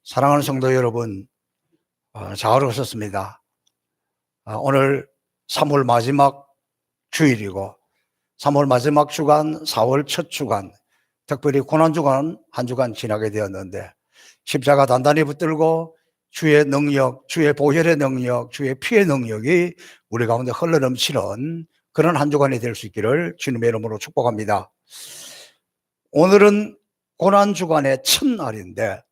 사랑하는 성도 여러분, 잘 오셨습니다. 오늘 3월 마지막 주일이고 3월 마지막 주간, 4월 첫 주간, 특별히 고난주간 한 주간 지나게 되었는데 십자가 단단히 붙들고 주의 능력, 주의 보혈의 능력, 주의 피의 능력이 우리 가운데 흘러넘치는 그런 한 주간이 될 수 있기를 주님의 이름으로 축복합니다. 오늘은 고난주간의 첫날인데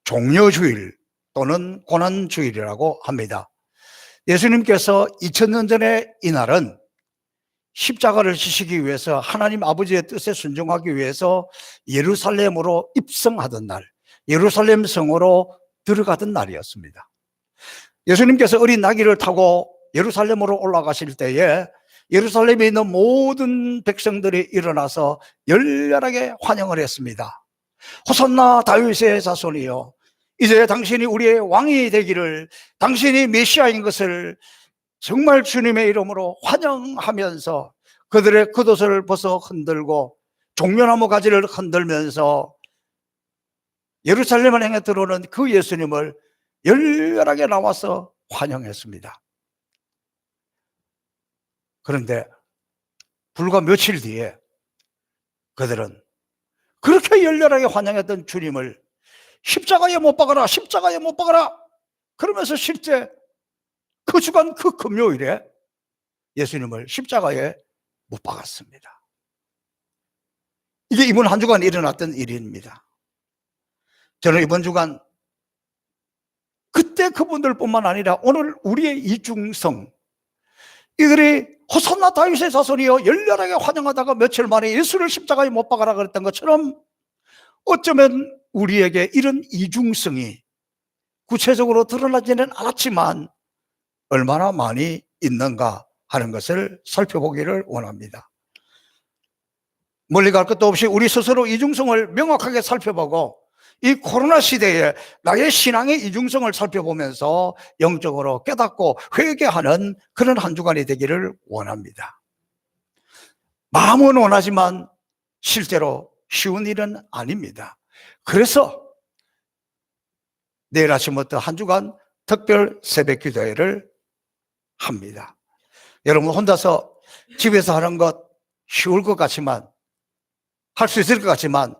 종려주일 또는 고난주일이라고 합니다. 예수님께서 2000년 전에 이날은 십자가를 지시기 위해서 하나님 아버지의 뜻에 순종하기 위해서 예루살렘으로 입성하던 날, 예루살렘 성으로 들어가던 날이었습니다. 예수님께서 어린 나귀를 타고 예루살렘으로 올라가실 때에 예루살렘에 있는 모든 백성들이 일어나서 열렬하게 환영을 했습니다. 호산나 다윗의 자손이여, 이제 당신이 우리의 왕이 되기를, 당신이 메시아인 것을 정말 주님의 이름으로 환영하면서 그들의 겉옷을 벗어 흔들고 종려나무 가지를 흔들면서 예루살렘을 향해 들어오는 그 예수님을 열렬하게 나와서 환영했습니다. 그런데 불과 며칠 뒤에 그들은 그렇게 열렬하게 환영했던 주님을 십자가에 못 박아라, 십자가에 못 박아라 그러면서 실제 그 주간 그 금요일에 예수님을 십자가에 못 박았습니다. 이게 이번 한 주간 일어났던 일입니다. 저는 이번 주간 그때 그분들뿐만 아니라 오늘 우리의 이중성, 이들이 호산나 다윗의 자손이여 열렬하게 환영하다가 며칠 만에 예수를 십자가에 못 박아라 그랬던 것처럼 어쩌면 우리에게 이런 이중성이 구체적으로 드러나지는 않았지만 얼마나 많이 있는가 하는 것을 살펴보기를 원합니다. 멀리 갈 것도 없이 우리 스스로 이중성을 명확하게 살펴보고 이 코로나 시대에 나의 신앙의 이중성을 살펴보면서 영적으로 깨닫고 회개하는 그런 한 주간이 되기를 원합니다. 마음은 원하지만 실제로 쉬운 일은 아닙니다. 그래서 내일 아침부터 한 주간 특별 새벽 기도회를 합니다. 여러분 혼자서 집에서 하는 것 쉬울 것 같지만, 할 수 있을 것 같지만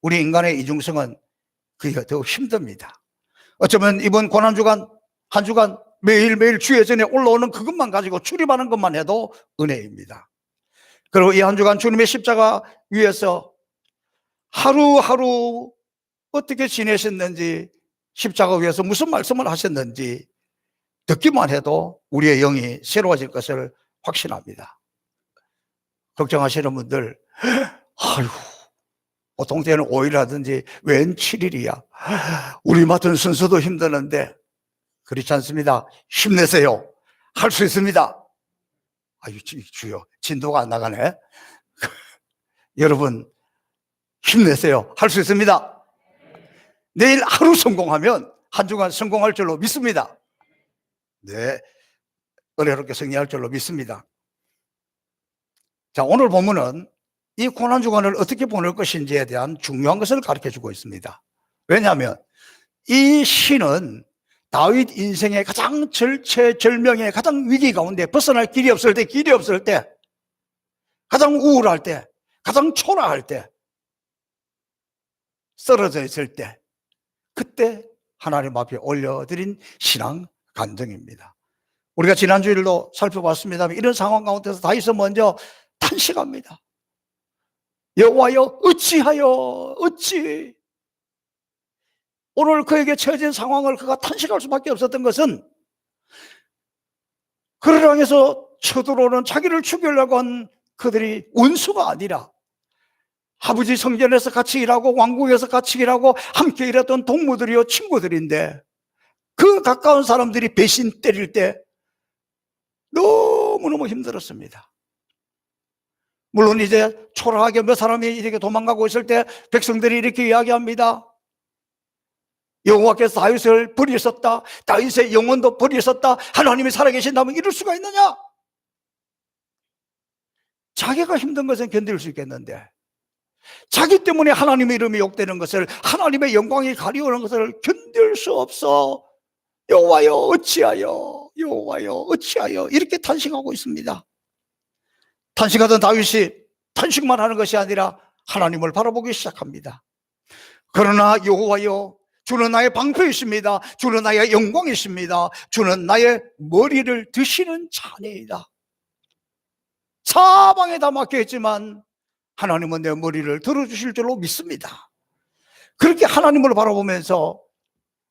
우리 인간의 이중성은 그게 더욱 힘듭니다. 어쩌면 이번 고난주간 한 주간 매일매일 주의 전에 올라오는 그것만 가지고 출입하는 것만 해도 은혜입니다. 그리고 이 한 주간 주님의 십자가 위에서 하루하루 어떻게 지내셨는지, 십자가 위에서 무슨 말씀을 하셨는지 듣기만 해도 우리의 영이 새로워질 것을 확신합니다. 걱정하시는 분들, 아이고 보통 때는 5일이라든지 웬 7일이야 우리 맡은 순서도 힘드는데, 그렇지 않습니다. 힘내세요. 할 수 있습니다. 아유 주여, 진도가 안 나가네. 여러분 힘내세요. 할 수 있습니다. 내일 하루 성공하면 한 주간 성공할 줄로 믿습니다. 네, 은혜롭게 승리할 줄로 믿습니다. 자, 오늘 본문은 이 고난주간을 어떻게 보낼 것인지에 대한 중요한 것을 가르쳐주고 있습니다. 왜냐하면 이 시는 다윗 인생의 가장 절체절명의 가장 위기 가운데 벗어날 길이 없을 때, 가장 우울할 때, 가장 초라할 때, 쓰러져 있을 때, 그때 하나님 앞에 올려드린 신앙 간증입니다. 우리가 지난 주일도 살펴봤습니다만 이런 상황 가운데서 다윗은 먼저 탄식합니다. 여호와여 어찌하여, 어찌. 오늘 그에게 처해진 상황을 그가 탄식할 수밖에 없었던 것은 그를 향해서 쳐들어오는 자기를 죽이려고 한 그들이 원수가 아니라 아버지 성전에서 같이 일하고 왕궁에서 같이 일하고 함께 일했던 동무들이요 친구들인데, 그 가까운 사람들이 배신 때릴 때 너무너무 힘들었습니다. 물론 이제 초라하게 몇 사람이 이렇게 도망가고 있을 때 백성들이 이렇게 이야기합니다. 여호와께서 다윗을 버리셨다, 다윗의 영혼도 버리셨다, 하나님이 살아계신다면 이럴 수가 있느냐. 자기가 힘든 것은 견딜 수 있겠는데 자기 때문에 하나님의 이름이 욕되는 것을, 하나님의 영광이 가리우는 것을 견딜 수 없어 여호와여 어찌하여, 여호와여 어찌하여 이렇게 탄식하고 있습니다. 탄식하던 다윗이 탄식만 하는 것이 아니라 하나님을 바라보기 시작합니다. 그러나 여호와여, 주는 나의 방패이십니다. 주는 나의 영광이십니다. 주는 나의 머리를 드시는 자네이다. 사방에 다 막혀있지만 하나님은 내 머리를 들어주실 줄로 믿습니다. 그렇게 하나님을 바라보면서,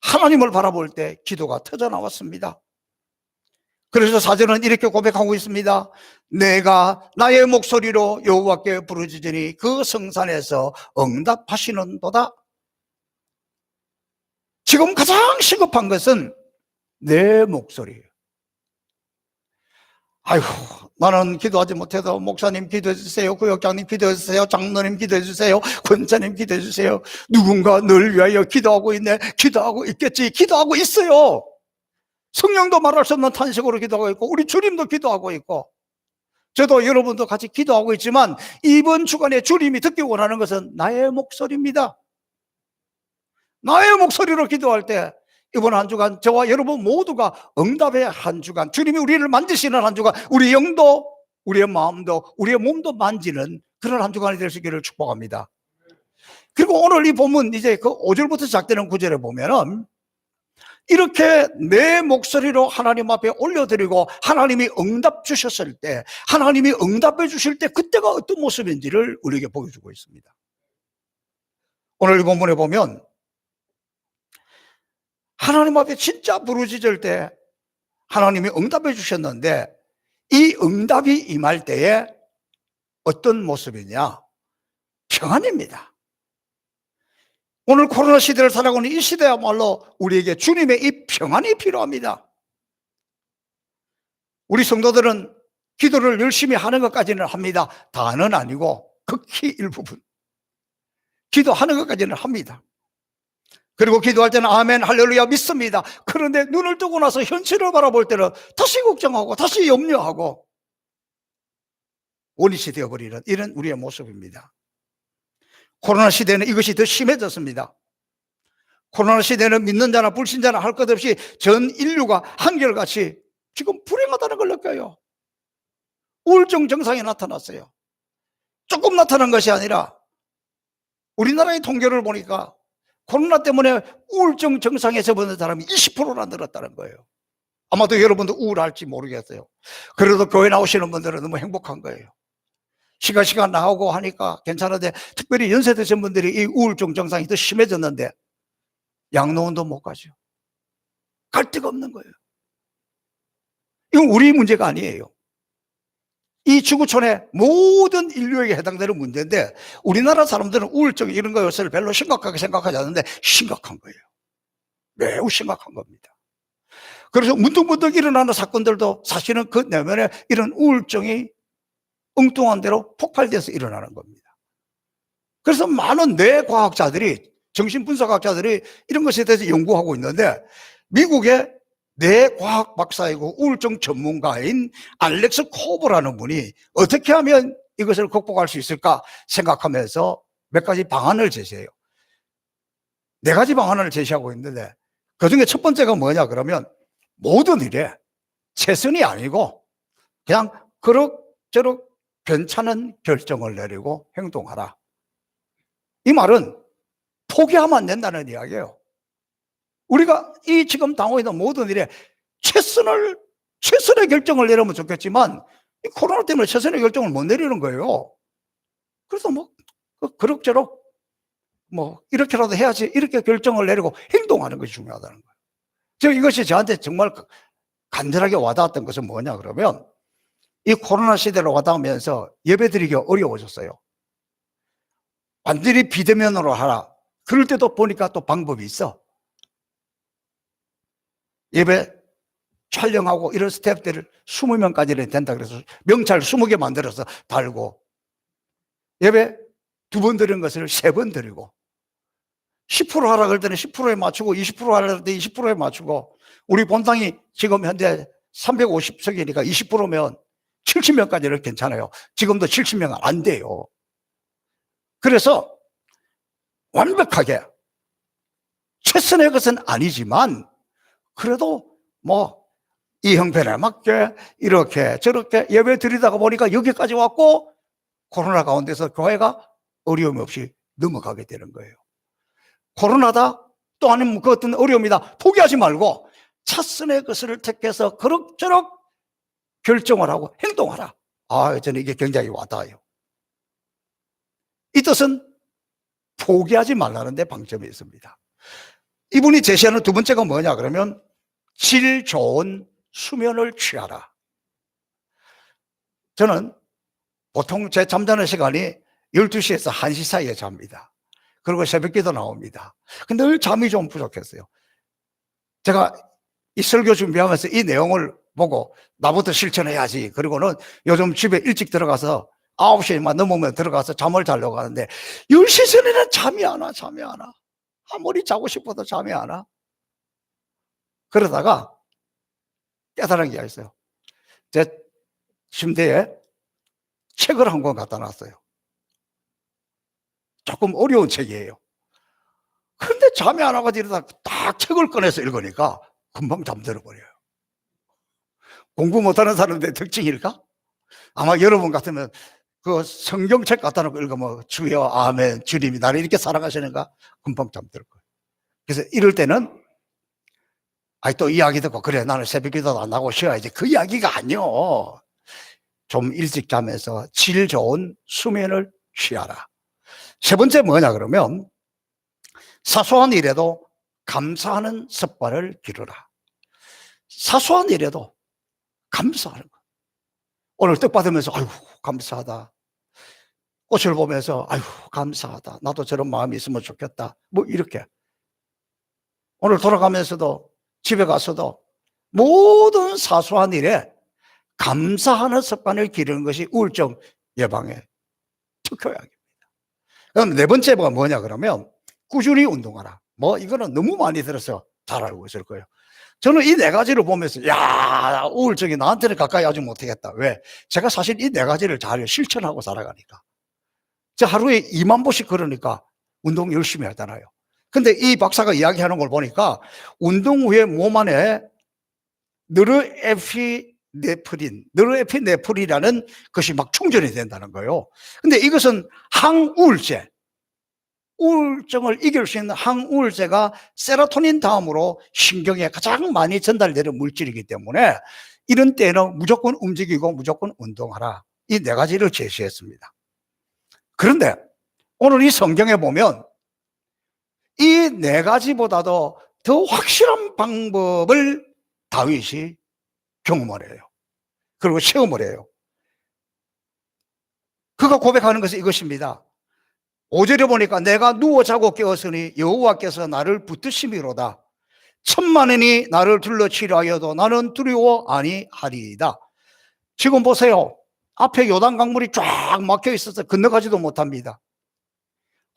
하나님을 바라볼 때 기도가 터져나왔습니다. 그래서 4절은 이렇게 고백하고 있습니다. 내가 나의 목소리로 여호와께 부르짖으니 그 성산에서 응답하시는도다. 지금 가장 시급한 것은 내 목소리예요. 아이고, 나는 기도하지 못해도 목사님 기도해 주세요, 구역장님 기도해 주세요, 장로님 기도해 주세요, 권사님 기도해 주세요. 누군가 널 위하여 기도하고 있네. 기도하고 있겠지. 기도하고 있어요. 성령도 말할 수 없는 탄식으로 기도하고 있고, 우리 주님도 기도하고 있고, 저도 여러분도 같이 기도하고 있지만, 이번 주간에 주님이 듣기 원하는 것은 나의 목소리입니다. 나의 목소리로 기도할 때 이번 한 주간 저와 여러분 모두가 응답의 한 주간, 주님이 우리를 만지시는 한 주간, 우리 영도 우리의 마음도 우리의 몸도 만지는 그런 한 주간이 될 수 있기를 축복합니다. 그리고 오늘 이 본문 이제 그 5절부터 시작되는 구절에 보면은 이렇게 내 목소리로 하나님 앞에 올려드리고 하나님이 응답 주셨을 때, 하나님이 응답해 주실 때 그때가 어떤 모습인지를 우리에게 보여주고 있습니다. 오늘 이 본문에 보면 하나님 앞에 진짜 부르짖을 때 하나님이 응답해 주셨는데, 이 응답이 임할 때에 어떤 모습이냐? 평안입니다. 오늘 코로나 시대를 살아가고 있는 이 시대야말로 우리에게 주님의 이 평안이 필요합니다. 우리 성도들은 기도를 열심히 하는 것까지는 합니다. 다는 아니고 극히 일부분 기도하는 것까지는 합니다. 그리고 기도할 때는 아멘 할렐루야 믿습니다. 그런데 눈을 뜨고 나서 현실을 바라볼 때는 다시 걱정하고 다시 염려하고 원인이 되어버리는 이런 우리의 모습입니다. 코로나 시대는 이것이 더 심해졌습니다. 코로나 시대는 믿는 자나 불신자나 할 것 없이 전 인류가 한결같이 지금 불행하다는 걸 느껴요. 우울증 증상이 나타났어요. 조금 나타난 것이 아니라 우리나라의 통계를 보니까 코로나 때문에 우울증 증상에 접어든 사람이 20%나 늘었다는 거예요. 아마도 여러분도 우울할지 모르겠어요. 그래도 교회 나오시는 분들은 너무 행복한 거예요. 시간 나오고 하니까 괜찮은데, 특별히 연세 드신 분들이 이 우울증 증상이 더 심해졌는데 양로원도 못 가죠. 갈 데가 없는 거예요. 이건 우리 문제가 아니에요. 이 지구촌의 모든 인류에게 해당되는 문제인데, 우리나라 사람들은 우울증 이런 것을 별로 심각하게 생각하지 않는데 심각한 거예요. 매우 심각한 겁니다. 그래서 문득문득 일어나는 사건들도 사실은 그 내면에 이런 우울증이 엉뚱한 대로 폭발돼서 일어나는 겁니다. 그래서 많은 뇌과학자들이, 정신분석학자들이 이런 것에 대해서 연구하고 있는데, 미국의 뇌과학 박사이고 우울증 전문가인 알렉스 코브라는 분이 어떻게 하면 이것을 극복할 수 있을까 생각하면서 몇 가지 방안을 제시해요. 4가지 방안을 제시하고 있는데, 그 중에 첫 번째가 뭐냐 그러면, 모든 일에 최선이 아니고 그냥 그럭저럭 괜찮은 결정을 내리고 행동하라. 이 말은 포기하면 안 된다는 이야기예요. 우리가 이 지금 당하고 있는 모든 일에 최선의 결정을 내리면 좋겠지만, 이 코로나 때문에 최선의 결정을 못 내리는 거예요. 그래서 그럭저럭 이렇게라도 해야지, 이렇게 결정을 내리고 행동하는 것이 중요하다는 거예요. 이것이 저한테 정말 간절하게 와닿았던 것은 뭐냐 그러면, 이 코로나 시대로 와닿으면서 예배드리기가 어려워졌어요. 완전히 비대면으로 하라. 그럴 때도 보니까 또 방법이 있어. 예배 촬영하고 이런 스태프들을 20명까지는 된다 그래서 명찰 20개 만들어서 달고, 예배 2번 드린 것을 3번 드리고, 10% 하라 그럴 때는 10%에 맞추고, 20% 하라 그럴 때 20%에 맞추고, 우리 본당이 지금 현재 350석이니까 20%면 70명까지는 괜찮아요. 지금도 70명은 안 돼요. 그래서 완벽하게 최선의 것은 아니지만 그래도 뭐 이 형편에 맞게 이렇게 저렇게 예배 드리다가 보니까 여기까지 왔고 코로나 가운데서 교회가 어려움 없이 넘어가게 되는 거예요. 코로나다 또 아니면 그 어떤 어려움이다 포기하지 말고 차선의 것을 택해서 그럭저럭 결정을 하고 행동하라. 저는 이게 굉장히 와닿아요. 이 뜻은 포기하지 말라는 데 방점이 있습니다. 이분이 제시하는 두 번째가 뭐냐 그러면 질 좋은 수면을 취하라. 저는 보통 제 잠자는 시간이 12시에서 1시 사이에 잡니다. 그리고 새벽기도 나옵니다. 근데 늘 잠이 좀 부족했어요. 제가 이 설교 준비하면서 이 내용을 보고 나부터 실천해야지. 그리고는 요즘 집에 일찍 들어가서 9시만 넘으면 들어가서 잠을 자려고 하는데 10시 전에는 잠이 안 와. 아무리 자고 싶어도 잠이 안 와. 그러다가 깨달은 게 있어요. 제 침대에 책을 한 권 갖다 놨어요. 조금 어려운 책이에요. 근데 잠이 안 와가지고 이러다 딱 책을 꺼내서 읽으니까 금방 잠들어 버려요. 공부 못하는 사람들의 특징일까? 아마 여러분 같으면 그 성경책 갖다 놓고 읽으면 주여 아멘 주님이 나를 이렇게 사랑하시는가 금방 잠들 거예요. 그래서 이럴 때는 또 이야기 듣고 그래 나는 새벽기도도 안 하고 쉬어야지 그 이야기가 아니요. 좀 일찍 자면서 질 좋은 수면을 취하라. 세 번째 뭐냐 그러면 사소한 일에도 감사하는 습관을 기르라. 사소한 일에도 감사하는 거. 오늘 떡 받으면서 아이고 감사하다. 꽃을 보면서 아이고 감사하다. 나도 저런 마음이 있으면 좋겠다. 뭐 이렇게. 오늘 돌아가면서도 집에 가서도 모든 사소한 일에 감사하는 습관을 기르는 것이 우울증 예방에 특효약입니다. 그럼 네 번째가 뭐냐 그러면 꾸준히 운동하라. 뭐 이거는 너무 많이 들어서 잘 알고 있을 거예요. 저는 이 네 가지를 보면서 우울증이 나한테는 가까이 하지 못하겠다. 왜? 제가 사실 이 네 가지를 잘 실천하고 살아가니까. 저 하루에 2만 보씩 걸으니까 운동 열심히 하잖아요. 근데 이 박사가 이야기하는 걸 보니까 운동 후에 몸 안에 느르에피네프린이라는 것이 막 충전이 된다는 거예요. 근데 이것은 항우울제, 우울증을 이길 수 있는 항우울제가 세로토닌 다음으로 신경에 가장 많이 전달되는 물질이기 때문에 이런 때는 무조건 움직이고 무조건 운동하라. 이 네 가지를 제시했습니다. 그런데 오늘 이 성경에 보면 이 네 가지보다도 더 확실한 방법을 다윗이 경험을 해요. 그리고 체험을 해요. 그가 고백하는 것은 이것입니다. 5절에 보니까 내가 누워 자고 깨었으니 여호와께서 나를 붙드심이로다. 천만인이 나를 둘러치려 하여도 나는 두려워 아니하리이다. 지금 보세요. 앞에 요단 강물이 쫙 막혀 있어서 건너가지도 못합니다.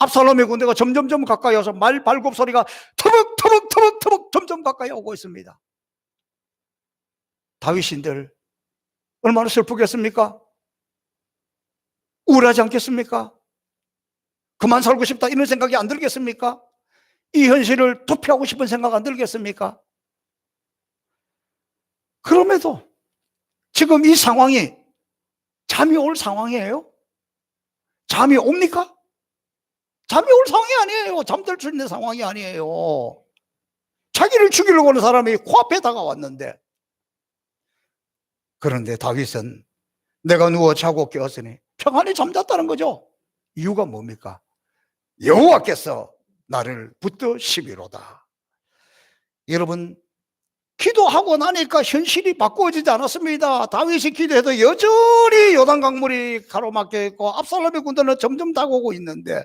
압살롬의 군대가 점점점 가까이 와서 말 발굽 소리가 터벅터벅 점점 가까이 오고 있습니다. 다윗인들 얼마나 슬프겠습니까? 우울하지 않겠습니까? 그만 살고 싶다 이런 생각이 안 들겠습니까? 이 현실을 도피하고 싶은 생각 안 들겠습니까? 그럼에도 지금 이 상황이 잠이 올 상황이에요? 잠이 옵니까? 잠이 올 상황이 아니에요. 잠들 수 있는 상황이 아니에요. 자기를 죽이려고 하는 사람이 코앞에 다가왔는데, 그런데 다윗은 내가 누워 자고 깨었으니 평안히 잠잤다는 거죠. 이유가 뭡니까? 여호와께서 나를 붙드시미로다. 여러분, 기도하고 나니까 현실이 바꾸어지지 않았습니다. 다윗이 기도해도 여전히 요단 강물이 가로막혀 있고 압살롬의 군대는 점점 다가오고 있는데,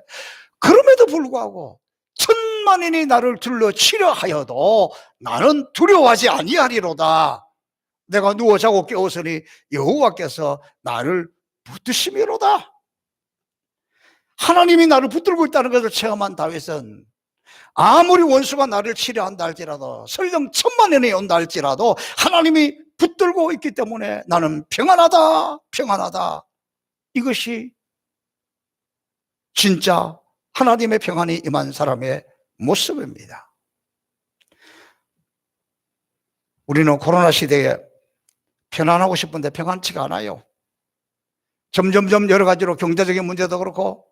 그럼에도 불구하고 천만인이 나를 둘러치려 하여도 나는 두려워하지 아니하리로다. 내가 누워 자고 깨었으니 여호와께서 나를 붙드시미로다. 하나님이 나를 붙들고 있다는 것을 체험한 다윗은 아무리 원수가 나를 치려 한다 할지라도, 설령 천만인이 온다 할지라도 하나님이 붙들고 있기 때문에 나는 평안하다. 이것이 진짜 하나님의 평안이 임한 사람의 모습입니다. 우리는 코로나 시대에 편안하고 싶은데 평안치가 않아요. 점점점 여러 가지로 경제적인 문제도 그렇고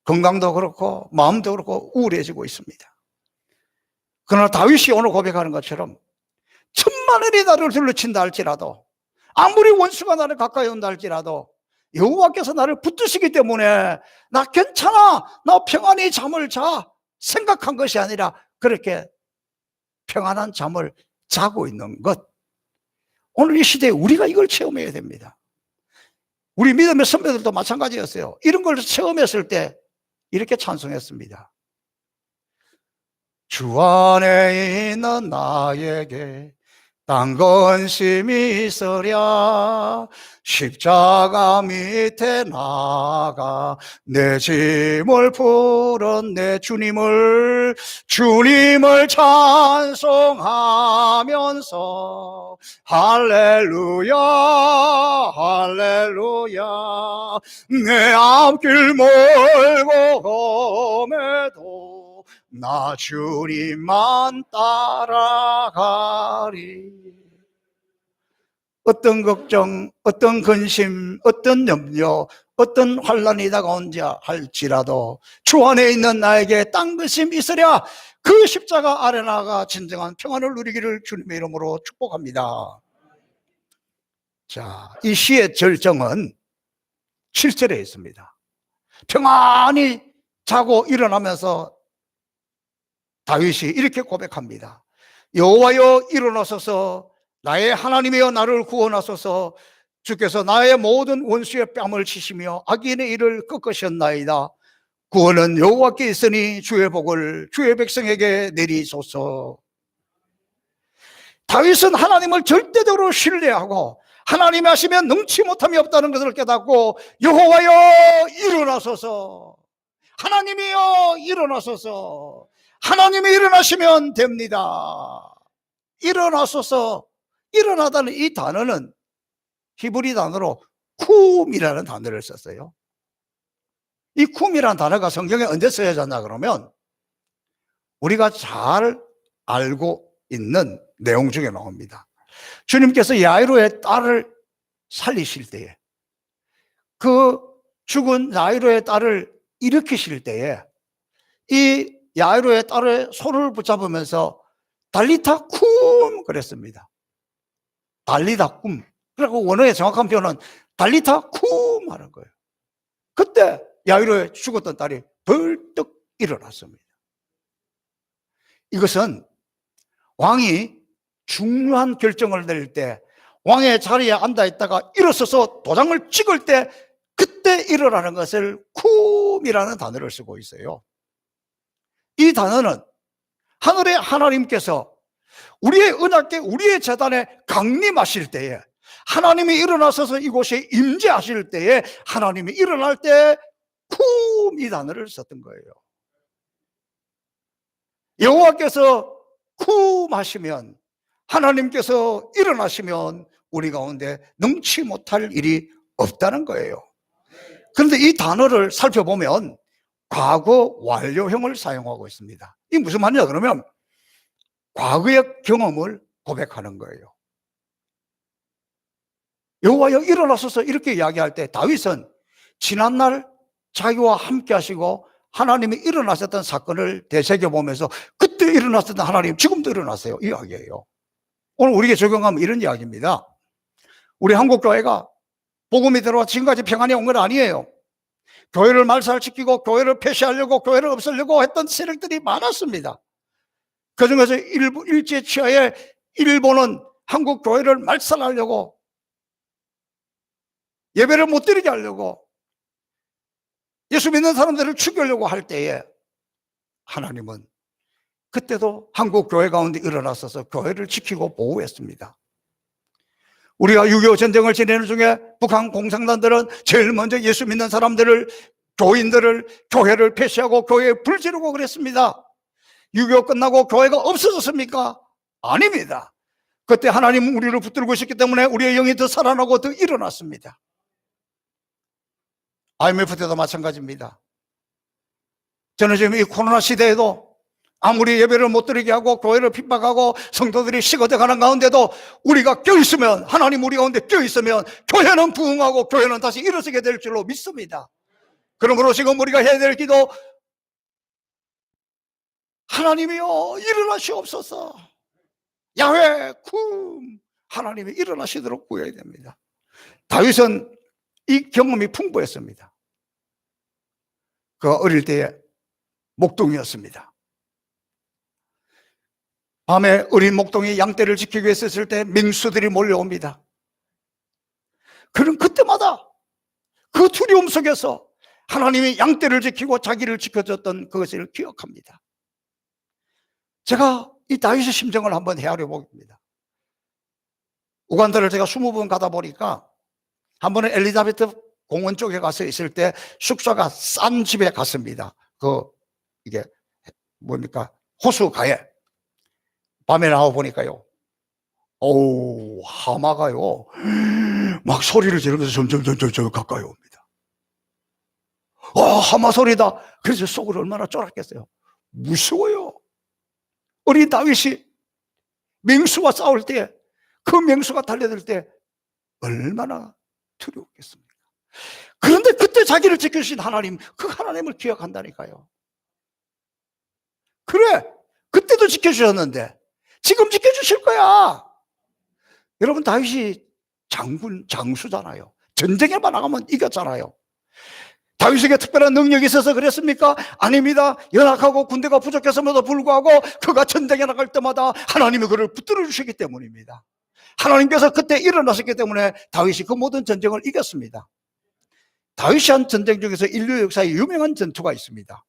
건강도 그렇고 마음도 그렇고 우울해지고 있습니다. 그러나 다윗이 오늘 고백하는 것처럼 천만원이 나를 둘러친다 할지라도, 아무리 원수가 나를 가까이 온다 할지라도 여호와께서 나를 붙드시기 때문에 나 괜찮아, 나 평안히 잠을 자 생각한 것이 아니라 그렇게 평안한 잠을 자고 있는 것, 오늘 이 시대에 우리가 이걸 체험해야 됩니다. 우리 믿음의 선배들도 마찬가지였어요. 이런 걸 체험했을 때 이렇게 찬송했습니다. 주 안에 있는 나에게 딴 근심이 있으랴, 십자가 밑에 나가 내 짐을 풀은 내 주님을 찬송하면서 할렐루야 할렐루야, 내 앞길 멀고 험해도 나 주님만 따라가리. 어떤 걱정, 어떤 근심, 어떤 염려, 어떤 환난이 다가온지 할지라도 주 안에 있는 나에게 딴 것임 있으랴, 그 십자가 아래 나가 진정한 평안을 누리기를 주님의 이름으로 축복합니다. 자, 이 시의 절정은 7절에 있습니다. 평안히 자고 일어나면서 다윗이 이렇게 고백합니다. 여호와여 일어나소서, 나의 하나님이여 나를 구원하소서. 주께서 나의 모든 원수의 뺨을 치시며 악인의 일을 꺾으셨나이다. 구원은 여호와께 있으니 주의 복을 주의 백성에게 내리소서. 다윗은 하나님을 절대적으로 신뢰하고 하나님이 하시면 능치 못함이 없다는 것을 깨닫고 여호와여 일어나소서, 하나님이여 일어나소서, 하나님이 일어나시면 됩니다. 일어나소서, 일어나다는 이 단어는 히브리 단어로 쿰이라는 단어를 썼어요. 이 쿰이라는 단어가 성경에 언제 쓰여졌나 그러면 우리가 잘 알고 있는 내용 중에 나옵니다. 주님께서 야이로의 딸을 살리실 때에, 그 죽은 야이로의 딸을 일으키실 때에 이 야이로의 딸의 손을 붙잡으면서 달리타 쿰 그랬습니다. 달리다 쿰. 그리고 원어의 정확한 표현은 달리타 쿰 하는 거예요. 그때 야이로의 죽었던 딸이 벌떡 일어났습니다. 이것은 왕이 중요한 결정을 내릴 때, 왕의 자리에 앉아 있다가 일어서서 도장을 찍을 때 그때 일어나는 것을 쿰이라는 단어를 쓰고 있어요. 이 단어는 하늘의 하나님께서 우리의 언약궤, 우리의 제단에 강림하실 때에, 하나님이 일어나셔서 이곳에 임재하실 때에, 하나님이 일어날 때 쿰 이 단어를 썼던 거예요. 여호와께서 쿰 하시면, 하나님께서 일어나시면 우리 가운데 능치 못할 일이 없다는 거예요. 그런데 이 단어를 살펴보면 과거 완료형을 사용하고 있습니다. 이게 무슨 말이냐 그러면 과거의 경험을 고백하는 거예요. 여호와여 일어나소서 이렇게 이야기할 때 다윗은 지난날 자기와 함께 하시고 하나님이 일어나셨던 사건을 되새겨보면서 그때 일어났던 하나님 지금도 일어나세요 이 이야기예요. 오늘 우리에게 적용하면 이런 이야기입니다. 우리 한국교회가 복음이 들어와 지금까지 평안이 온 건 아니에요. 교회를 말살시키고 교회를 폐쇄하려고 교회를 없애려고 했던 세력들이 많았습니다. 그중에서 일제 치하에 일본은 한국 교회를 말살하려고, 예배를 못 드리게 하려고, 예수 믿는 사람들을 죽이려고 할 때에 하나님은 그때도 한국 교회 가운데 일어나서서 교회를 지키고 보호했습니다. 우리가 6.25 전쟁을 지내는 중에 북한 공산당들은 제일 먼저 예수 믿는 사람들을, 교인들을, 교회를 폐쇄하고 교회에 불 지르고 그랬습니다. 6.25 끝나고 교회가 없어졌습니까? 아닙니다. 그때 하나님은 우리를 붙들고 있었기 때문에 우리의 영이 더 살아나고 더 일어났습니다. IMF 때도 마찬가지입니다. 저는 지금 이 코로나 시대에도 아무리 예배를 못 드리게 하고 교회를 핍박하고 성도들이 식어져 가는 가운데도 우리가 껴있으면, 하나님 우리 가운데 껴있으면 교회는 부흥하고 교회는 다시 일어서게 될 줄로 믿습니다. 그러므로 지금 우리가 해야 될 기도, 하나님이여 일어나시옵소서. 야훼 쿰, 하나님이 일어나시도록 구해야 됩니다. 다윗은 이 경험이 풍부했습니다. 그가 어릴 때에 목동이었습니다. 밤에 어린 목동이 양떼를 지키기 위해서 있을 때 맹수들이 몰려옵니다. 그는 그때마다 그 두려움 속에서 하나님이 양떼를 지키고 자기를 지켜줬던 그것을 기억합니다. 제가 이 다윗의 심정을 한번 헤아려 보겠습니다. 우간다를 제가 20번 가다 보니까 한 번은 엘리자베트 공원 쪽에 가서 있을 때 숙소가 싼 집에 갔습니다. 이게 뭡니까? 호수가에. 밤에 나와 보니까요, 어우, 하마가요, 막 소리를 지르면서 점점 가까이 옵니다. 하마 소리다. 그래서 속을 얼마나 쫄았겠어요. 무서워요. 어린 다윗이 맹수와 싸울 때, 그 맹수가 달려들 때 얼마나 두려웠겠습니까? 그런데 그때 자기를 지켜주신 하나님, 그 하나님을 기억한다니까요. 그래, 그때도 지켜주셨는데 지금 지켜주실 거야. 여러분, 다윗이 장수잖아요. 전쟁에만 나가면 이겼잖아요. 다윗에게 특별한 능력이 있어서 그랬습니까? 아닙니다. 연약하고 군대가 부족했음에도 불구하고 그가 전쟁에 나갈 때마다 하나님이 그를 붙들어 주시기 때문입니다. 하나님께서 그때 일어나셨기 때문에 다윗이 그 모든 전쟁을 이겼습니다. 다윗이 한 전쟁 중에서 인류 역사에 유명한 전투가 있습니다.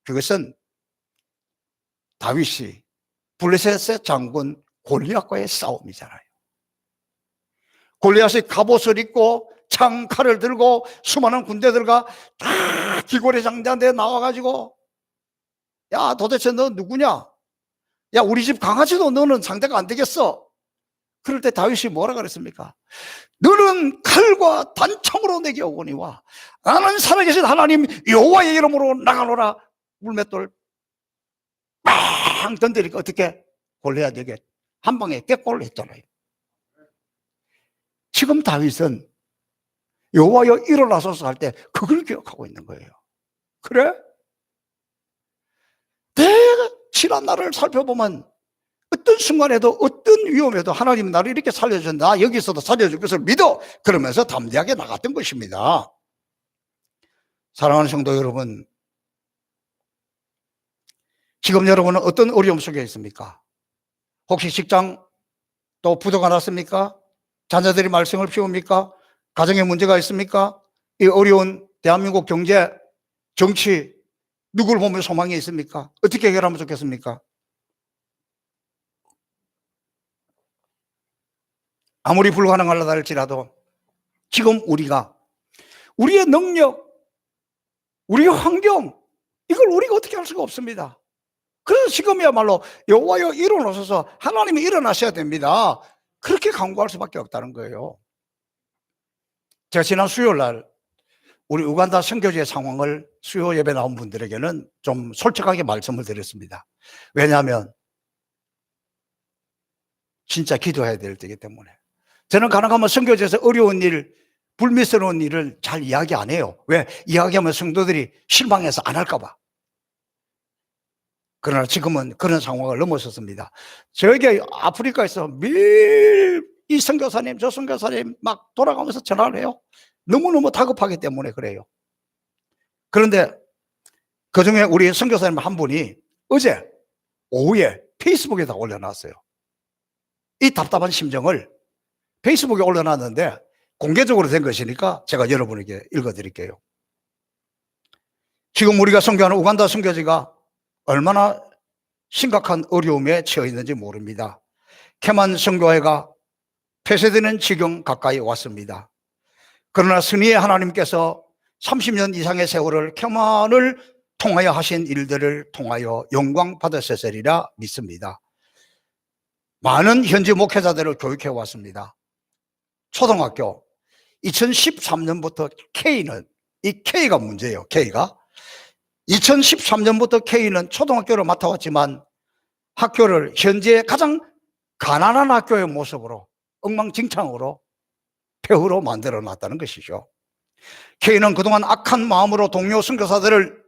그것은 다윗이 블레셋의 장군 골리앗과의 싸움이잖아요. 골리앗이 갑옷을 입고 창, 칼을 들고 수많은 군대들과 다 기골의 장자한테 나와가지고, 야, 도대체 너 누구냐? 야, 우리 집 강아지도 너는 상대가 안 되겠어. 그럴 때 다윗이 뭐라 그랬습니까? 너는 칼과 단총으로 내게 오거니와 나는 살아계신 하나님 여호와의 이름으로 나가노라. 물맷돌 빵 던지니까 어떻게? 골리앗에게 한 방에 꾀골을 했잖아요. 지금 다윗은 여호와여 일어나소서 할 때 그걸 기억하고 있는 거예요. 그래? 내가 지난 날을 살펴보면 어떤 순간에도 어떤 위험에도 하나님 나를 이렇게 살려준다, 나 여기서도 살려줄 것을 믿어, 그러면서 담대하게 나갔던 것입니다. 사랑하는 성도 여러분, 지금 여러분은 어떤 어려움 속에 있습니까? 혹시 직장 또 부도가 났습니까? 자녀들이 말썽을 피웁니까? 가정에 문제가 있습니까? 이 어려운 대한민국 경제, 정치, 누구를 보면 소망이 있습니까? 어떻게 해결하면 좋겠습니까? 아무리 불가능하다 할지라도 지금 우리가 우리의 능력, 우리의 환경, 이걸 우리가 어떻게 할 수가 없습니다. 그래서 지금이야말로 여호와여 일어나셔서 하나님이 일어나셔야 됩니다. 그렇게 간구할 수밖에 없다는 거예요. 제가 지난 수요일 날 우리 우간다 선교지의 상황을 수요 예배 나온 분들에게는 좀 솔직하게 말씀을 드렸습니다. 왜냐하면 진짜 기도해야 될 때이기 때문에. 저는 가능하면 선교지에서 어려운 일, 불미스러운 일을 잘 이야기 안 해요. 왜? 이야기하면 성도들이 실망해서 안 할까 봐. 그러나 지금은 그런 상황을 넘어섰습니다. 저에게 아프리카에서 매일 이 선교사님 저 선교사님 막 돌아가면서 전화를 해요. 너무너무 다급하기 때문에 그래요. 그런데 그중에 우리 선교사님 한 분이 어제 오후에 페이스북에다 올려놨어요. 이 답답한 심정을 페이스북에 올려놨는데 공개적으로 된 것이니까 제가 여러분에게 읽어드릴게요. 지금 우리가 선교하는 우간다 선교지가 얼마나 심각한 어려움에 처해 있는지 모릅니다. 케만 선교회가 폐쇄되는 지경 가까이 왔습니다. 그러나 승리의 하나님께서 30년 이상의 세월을 케만을 통하여 하신 일들을 통하여 영광 받으셨으리라 믿습니다. 많은 현지 목회자들을 교육해 왔습니다. 초등학교 2013년부터 K는 이 K가 문제예요. K가 2013년부터 K는 초등학교를 맡아왔지만 학교를 현재 가장 가난한 학교의 모습으로 엉망진창으로 폐허로 만들어 놨다는 것이죠. K는 그동안 악한 마음으로 동료 선교사들을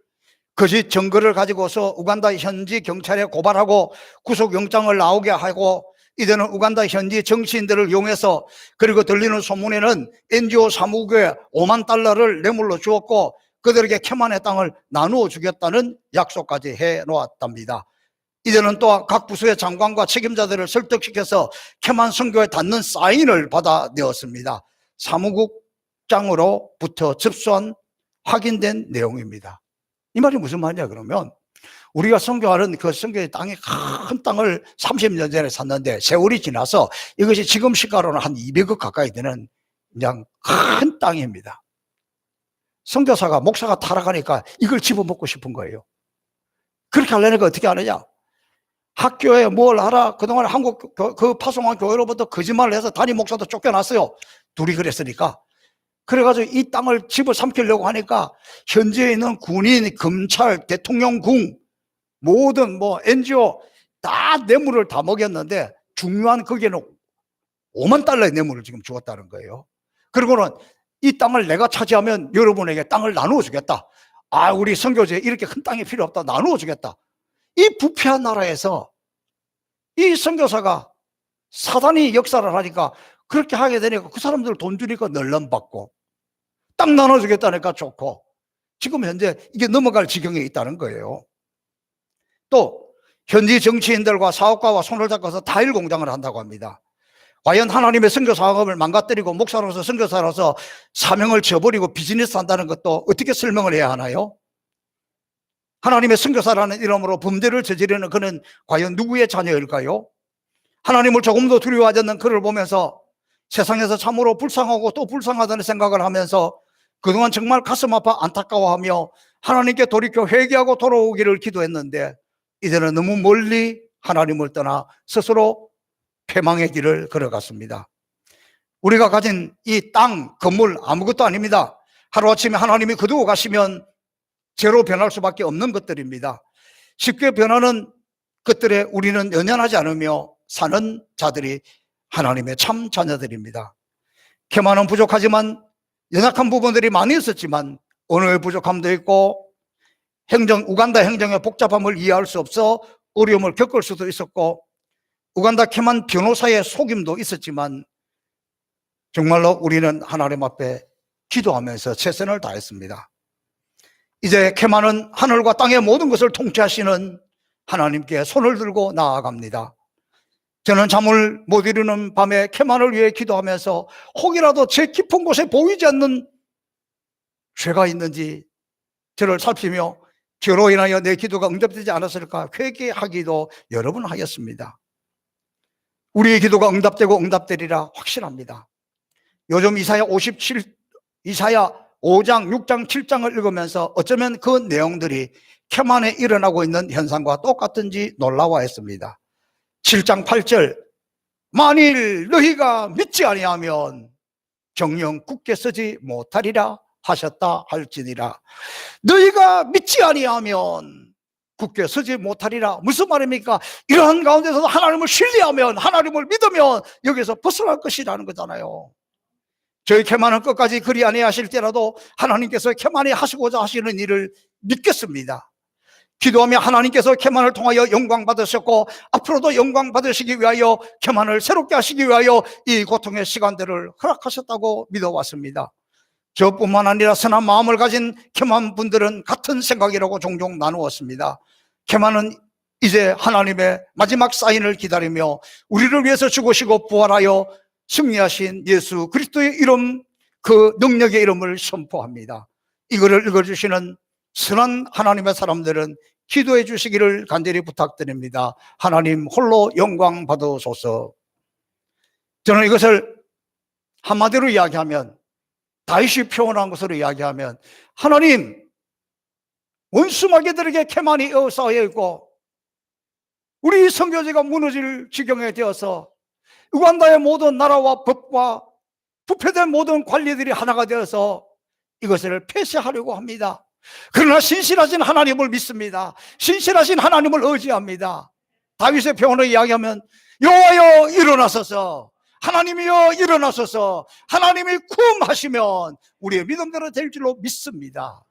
거짓 증거를 가지고서 우간다 현지 경찰에 고발하고 구속영장을 나오게 하고, 이제는 우간다 현지 정치인들을 이용해서, 그리고 들리는 소문에는 NGO 사무국에 5만 달러를 뇌물로 주었고 그들에게 캐만의 땅을 나누어 주겠다는 약속까지 해놓았답니다. 이제는 또 각 부서의 장관과 책임자들을 설득시켜서 캐만 선교에 닿는 사인을 받아내었습니다. 사무국장으로부터 접수한 확인된 내용입니다. 이 말이 무슨 말이냐 그러면, 우리가 선교하는 그 선교의 땅이 큰 땅을 30년 전에 샀는데 세월이 지나서 이것이 지금 시가로는 한 200억 가까이 되는 그냥 큰 땅입니다. 선교사가, 목사가 타락하니까 이걸 집어먹고 싶은 거예요. 그렇게 하려니까 어떻게 하느냐, 학교에 뭘 하라, 그동안 한국 그 파송한 교회로부터 거짓말을 해서 담임 목사도 쫓겨났어요. 둘이 그랬으니까. 그래가지고 이 땅을 집어삼키려고 하니까 현지에 있는 군인, 검찰, 대통령궁, 모든 NGO 다 뇌물을 다 먹였는데, 중요한 거기에는 5만 달러의 뇌물을 지금 주었다는 거예요. 그리고는 이 땅을 내가 차지하면 여러분에게 땅을 나누어 주겠다. 아, 우리 선교지에 이렇게 큰 땅이 필요 없다. 나누어 주겠다. 이 부패한 나라에서 이 선교사가 사단이 역사를 하니까 그렇게 하게 되니까 그 사람들 돈 주니까 널름받고, 땅 나눠주겠다니까 좋고, 지금 현재 이게 넘어갈 지경에 있다는 거예요. 또 현지 정치인들과 사업가와 손을 잡고서 타일 공장을 한다고 합니다. 과연 하나님의 선교 사업을 망가뜨리고 목사로서 선교사로서 사명을 저버리고 비즈니스 한다는 것도 어떻게 설명을 해야 하나요? 하나님의 선교사라는 이름으로 범죄를 저지르는 그는 과연 누구의 자녀일까요? 하나님을 조금도 두려워하지 않는 그를 보면서 세상에서 참으로 불쌍하고 또 불쌍하다는 생각을 하면서 그동안 정말 가슴 아파 안타까워하며 하나님께 돌이켜 회개하고 돌아오기를 기도했는데, 이제는 너무 멀리 하나님을 떠나 스스로 패망의 길을 걸어갔습니다. 우리가 가진 이 땅, 건물 아무것도 아닙니다. 하루아침에 하나님이 거두어 가시면 죄로 변할 수밖에 없는 것들입니다. 쉽게 변하는 것들에 우리는 연연하지 않으며 사는 자들이 하나님의 참 자녀들입니다. 캐만은 부족하지만 연약한 부분들이 많이 있었지만 언어의 부족함도 있고 우간다 행정의 복잡함을 이해할 수 없어 어려움을 겪을 수도 있었고, 우간다 캐만 변호사의 속임도 있었지만 정말로 우리는 하나님 앞에 기도하면서 최선을 다했습니다. 이제 캐만은 하늘과 땅의 모든 것을 통치하시는 하나님께 손을 들고 나아갑니다. 저는 잠을 못 이루는 밤에 캐만을 위해 기도하면서 혹이라도 제 깊은 곳에 보이지 않는 죄가 있는지 저를 살피며 죄로 인하여 내 기도가 응답되지 않았을까 회개하기도 여러 번 하였습니다. 우리의 기도가 응답되고 응답되리라 확신합니다. 요즘 이사야 5장, 6장, 7장을 읽으면서 어쩌면 그 내용들이 캐만에 일어나고 있는 현상과 똑같은지 놀라워했습니다. 7장 8절, 만일 너희가 믿지 아니하면 정녕 굳게 서지 못하리라 하셨다 할지니라. 너희가 믿지 아니하면 굳게 서지 못하리라. 무슨 말입니까? 이러한 가운데서도 하나님을 신뢰하면, 하나님을 믿으면 여기서 벗어날 것이라는 거잖아요. 저희 캐만은 끝까지 그리 아니하실 때라도 하나님께서 캐만이 하시고자 하시는 일을 믿겠습니다. 기도하며 하나님께서 캐만을 통하여 영광 받으셨고 앞으로도 영광 받으시기 위하여 캐만을 새롭게 하시기 위하여 이 고통의 시간들을 허락하셨다고 믿어왔습니다. 저뿐만 아니라 선한 마음을 가진 캐만 분들은 같은 생각이라고 종종 나누었습니다. 캐만은 이제 하나님의 마지막 사인을 기다리며 우리를 위해서 죽으시고 부활하여 승리하신 예수 그리스도의 이름, 그 능력의 이름을 선포합니다. 이거를 읽어주시는 선한 하나님의 사람들은 기도해 주시기를 간절히 부탁드립니다. 하나님 홀로 영광 받으소서. 저는 이것을 한마디로 이야기하면, 다윗이 표현한 것으로 이야기하면, 하나님, 원수 마귀들에게 캐만이 에워싸여 있고 우리 선교지가 무너질 지경에 되어서 우간다의 모든 나라와 법과 부패된 모든 관리들이 하나가 되어서 이것을 폐쇄하려고 합니다. 그러나 신실하신 하나님을 믿습니다. 신실하신 하나님을 의지합니다. 다윗의 표현을 이야기하면 여호와여 일어나소서, 하나님이여 일어나소서, 하나님이 구원하시면 우리의 믿음대로 될 줄로 믿습니다.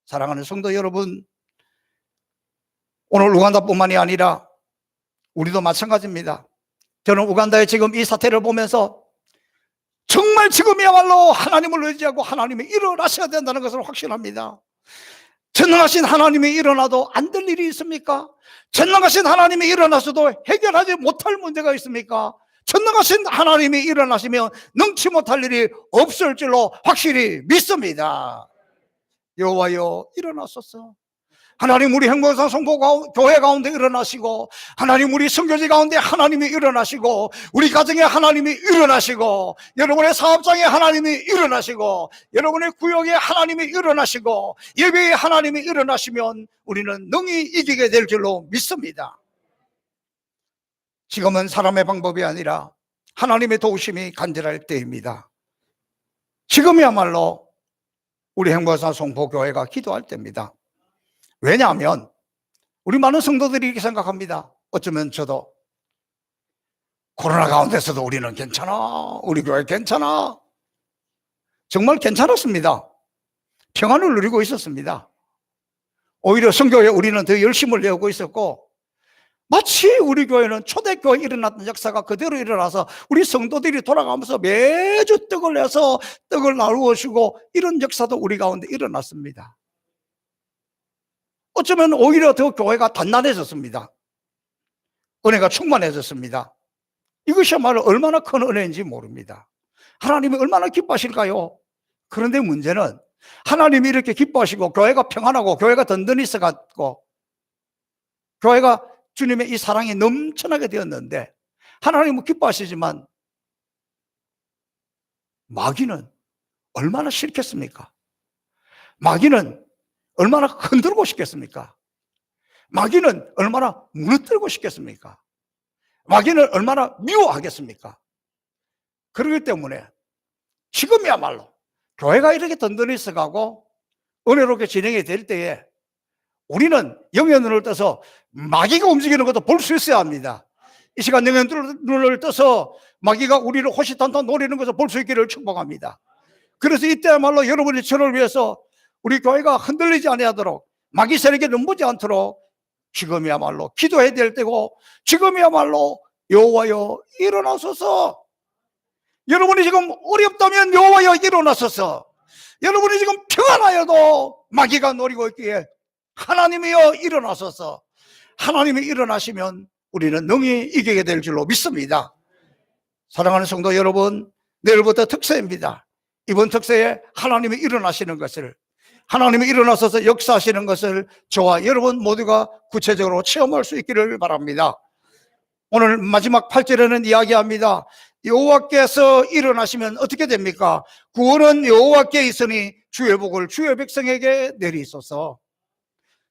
사랑하는 성도 여러분, 오늘 우간다뿐만이 아니라 우리도 마찬가지입니다. 저는 우간다의 지금 이 사태를 보면서 정말 지금이야말로 하나님을 의지하고 하나님이 일어나셔야 된다는 것을 확신합니다. 전능하신 하나님이 일어나도 안 될 일이 있습니까? 전능하신 하나님이 일어나서도 해결하지 못할 문제가 있습니까? 전능하신 하나님이 일어나시면 능치 못할 일이 없을 줄로 확실히 믿습니다. 여호와여 일어나소서. 하나님 우리 행복상 성보교회 가운데 일어나시고, 하나님 우리 선교지 가운데 하나님이 일어나시고, 우리 가정에 하나님이 일어나시고, 여러분의 사업장에 하나님이 일어나시고, 여러분의 구역에 하나님이 일어나시고, 예배에 하나님이 일어나시면 우리는 능히 이기게 될 줄로 믿습니다. 지금은 사람의 방법이 아니라 하나님의 도우심이 간절할 때입니다. 지금이야말로 우리 행복상 성보교회가 기도할 때입니다. 왜냐하면 우리 많은 성도들이 이렇게 생각합니다. 어쩌면 저도 코로나 가운데서도 우리는 괜찮아, 우리 교회 괜찮아. 정말 괜찮았습니다. 평안을 누리고 있었습니다. 오히려 선교에 우리는 더 열심을 내고 있었고, 마치 우리 교회는 초대교회에 일어났던 역사가 그대로 일어나서 우리 성도들이 돌아가면서 매주 떡을 내서 떡을 나누어주고 이런 역사도 우리 가운데 일어났습니다. 어쩌면 오히려 더 교회가 단단해졌습니다. 은혜가 충만해졌습니다. 이것이야말로 얼마나 큰 은혜인지 모릅니다. 하나님이 얼마나 기뻐하실까요? 그런데 문제는 하나님이 이렇게 기뻐하시고 교회가 평안하고 교회가 든든히 있어갖고 교회가 주님의 이 사랑이 넘쳐나게 되었는데, 하나님은 기뻐하시지만 마귀는 얼마나 싫겠습니까? 마귀는 얼마나 흔들고 싶겠습니까? 마귀는 얼마나 무너뜨리고 싶겠습니까? 마귀는 얼마나 미워하겠습니까? 그렇기 때문에 지금이야말로 교회가 이렇게 든든히 있어가고 은혜롭게 진행이 될 때에 우리는 영의 눈을 떠서 마귀가 움직이는 것도 볼 수 있어야 합니다. 이 시간 영의 눈을 떠서 마귀가 우리를 호시탄탄 노리는 것을 볼 수 있기를 축복합니다. 그래서 이때야말로 여러분이 저를 위해서 우리 교회가 흔들리지 아니하도록, 마귀 세력에 넘보지 않도록 지금이야말로 기도해야 될 때고, 지금이야말로 여호와여 일어나소서. 여러분이 지금 어렵다면 여호와여 일어나소서. 여러분이 지금 평안하여도 마귀가 노리고 있기에 하나님이여 일어나소서. 하나님이 일어나시면 우리는 능히 이기게 될 줄로 믿습니다. 사랑하는 성도 여러분, 내일부터 특세입니다. 이번 특세에 하나님이 일어나시는 것을, 하나님이 일어나셔서 역사하시는 것을 저와 여러분 모두가 구체적으로 체험할 수 있기를 바랍니다. 오늘 마지막 8절에는 이야기합니다. 여호와께서 일어나시면 어떻게 됩니까? 구원은 여호와께 있으니 주의 복을 주의 백성에게 내리소서.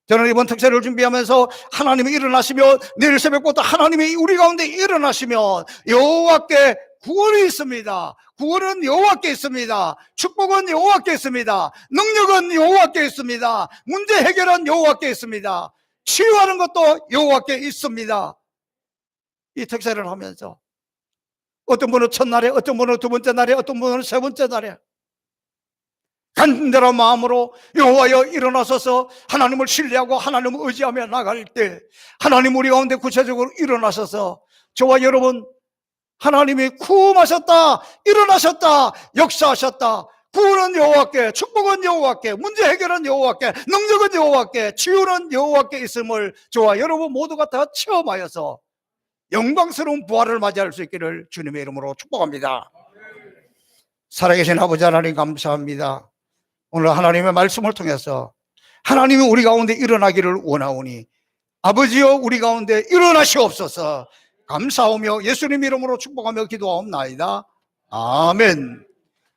저는 이번 특세를 준비하면서 하나님이 일어나시면, 내일 새벽부터 하나님이 우리 가운데 일어나시면 여호와께 구원이 있습니다. 구원은 여호와께 있습니다. 축복은 여호와께 있습니다. 능력은 여호와께 있습니다. 문제 해결은 여호와께 있습니다. 치유하는 것도 여호와께 있습니다. 이 특세를 하면서 어떤 분은 첫날에, 어떤 분은 두 번째 날에, 어떤 분은 세 번째 날에 간절한 마음으로 여호와여 일어나셔서 하나님을 신뢰하고 하나님을 의지하며 나갈 때 하나님 우리 가운데 구체적으로 일어나셔서 저와 여러분, 하나님이 구원하셨다, 일어나셨다, 역사하셨다. 구원은 여호와께, 축복은 여호와께, 문제 해결은 여호와께, 능력은 여호와께, 치유는 여호와께 있음을 저와 여러분 모두가 다 체험하여서 영광스러운 부활을 맞이할 수 있기를 주님의 이름으로 축복합니다. 살아계신 아버지 하나님 감사합니다. 오늘 하나님의 말씀을 통해서 하나님이 우리 가운데 일어나기를 원하오니 아버지여 우리 가운데 일어나시옵소서. 감사하며 예수님 이름으로 축복하며 기도하옵나이다. 아멘.